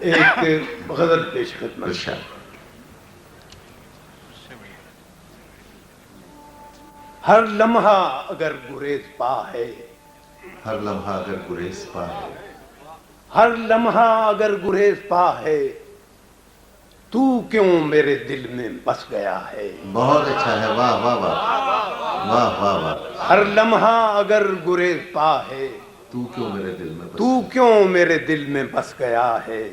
ایک غزل پیش خدمت. ہر لمحہ اگر گریز پا ہے، ہر لمحہ اگر گریز پا ہے، ہر لمحہ اگر گریز پا ہے، تو کیوں میرے دل میں بس گیا ہے. بہت اچھا ہے، واہ واہ واہ واہ واہ واہ. ہر لمحہ اگر گریز پا ہے، تو کیوں میرے دل میں بس تو کیوں میرے دل میں بس گیا ہے.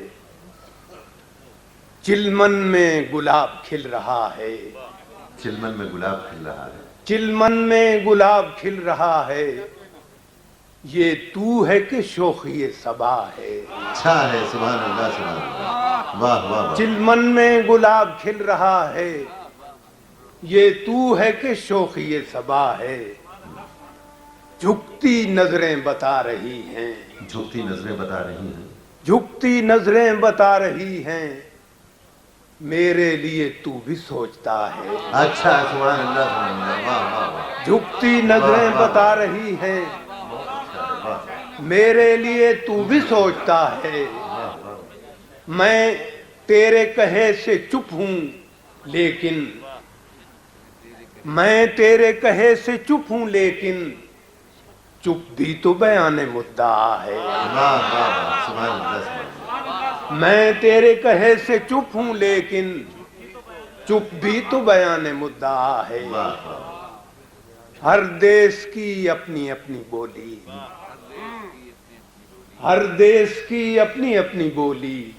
چلمن میں گلاب کھل رہا ہے، چلمن میں گلاب کھل رہا ہے، چلمن میں گلاب کھل رہا ہے، یہ تو ہے کہ شوخی صبا ہے. اچھا ہے، سبحان اللہ سبحان اللہ، واہ واہ واہ. چلمن میں گلاب کھل رہا ہے، یہ تو ہے کہ شوخی صبا ہے. جھکتی نظریں بتا رہی ہیں، جھکتی نظریں بتا رہی ہیں، جھکتی نظریں بتا رہی ہیں، میرے لیے تو بھی سوچتا ہے. اچھا ہے، سبحان اللہ سبحان اللہ، واہ واہ واہ. جھکتی نظریں بتا رہی ہیں، میرے لیے تو بھی سوچتا ہے. میں تیرے کہے سے چپ ہوں لیکن، میں تیرے کہے سے چپ ہوں لیکن، چپ بھی تو بیان مدعا ہے. واہ واہ واہ، سبحان اللہ سبحان اللہ. میں تیرے کہے سے چپ ہوں لیکن، چپ بھی تو بیان مدعا ہے. واہ واہ. ہر دیس کی اپنی اپنی بولی، ہر دیس کی اپنی اپنی بولی،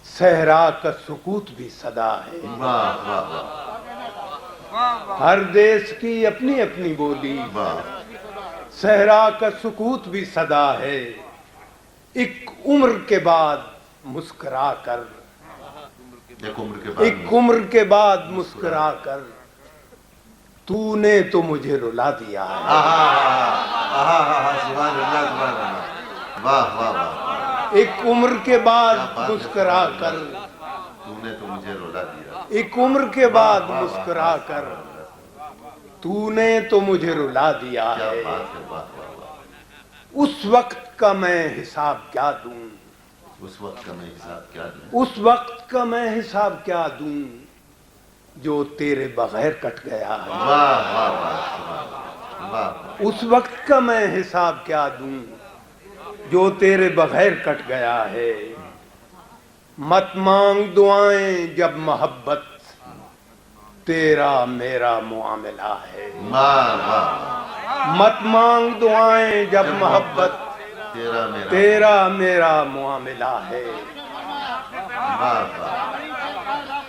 صحرا کا سکوت بھی صدا ہے. واہ واہ واہ. ہر دیس کی اپنی اپنی بولی، واہ. صحرا کا سکوت بھی صدا ہے. ایک عمر کے بعد مسکرا کر، ایک عمر کے بعد، ایک عمر کے بعد مسکرا کر، تو نے تو مجھے رلا دیا ہے. سبحان اللہ سبحان اللہ، واہ واہ واہ. ایک عمر کے بعد مسکرا کر، تو نے تو مجھے رلا دیا. ایک عمر کے بعد مسکرا کر، تو نے تو مجھے رلا دیا کیا ہے. بات ہے، واہ واہ واہ. اس وقت کا میں حساب کیا دوں، اس وقت کا میں حساب کیا دوں، اس وقت کا میں حساب کیا دوں، جو تیرے بغیر کٹ گیا ہے. واہ واہ واہ، سبحان اللہ، واہ. اس وقت کا میں حساب کیا دوں، جو تیرے بغیر کٹ گیا ہے. مت مانگ دعائیں جب محبت تیرا میرا معاملہ ہے. واہ واہ. مت مانگ دعائیں جب محبت تیرا میرا، تیرا میرا معاملہ ہے. واہ واہ.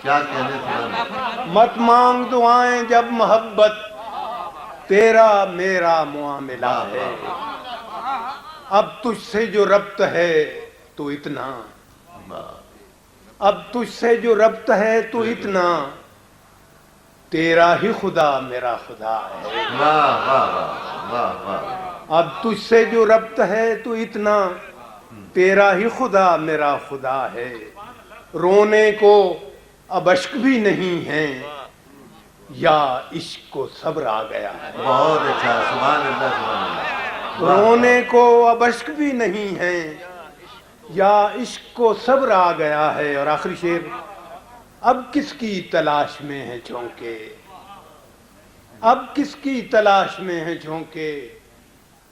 کیا کہنے تھے. مت مانگ دعائیں جب محبت تیرا میرا معاملہ ہے. اب تجھ سے جو ربط ہے تو اتنا، اب تجھ سے جو ربط ہے تو اتنا، تیرا ہی خدا میرا خدا ہے. واہ واہ واہ واہ واہ. اب تجھ سے جو ربط ہے تو اتنا، تیرا ہی خدا میرا خدا ہے. رونے کو اب اشک بھی نہیں ہے، یا عشق کو صبر آ گیا ہے. بہت اچھا، سبحان اللہ سبحان اللہ. رونے کو اب اشک بھی نہیں ہے، یا عشق کو صبر آ گیا ہے. اور آخری شعر، اب کس کی تلاش میں ہے جھونکے، اب کس کی تلاش میں ہے جھونکے،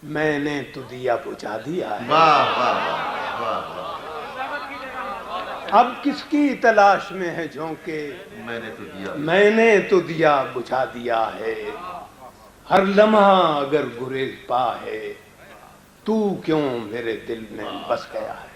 میں نے تو دیا بجھا دیا ہے. واہ واہ واہ واہ واہ. اب کس کی تلاش میں ہے جھونکے، میں نے تو دیا، میں نے تو دیا بجھا دیا ہے. ہر لمحہ اگر گریز پا ہے، تو کیوں میرے دل میں بس گیا ہے.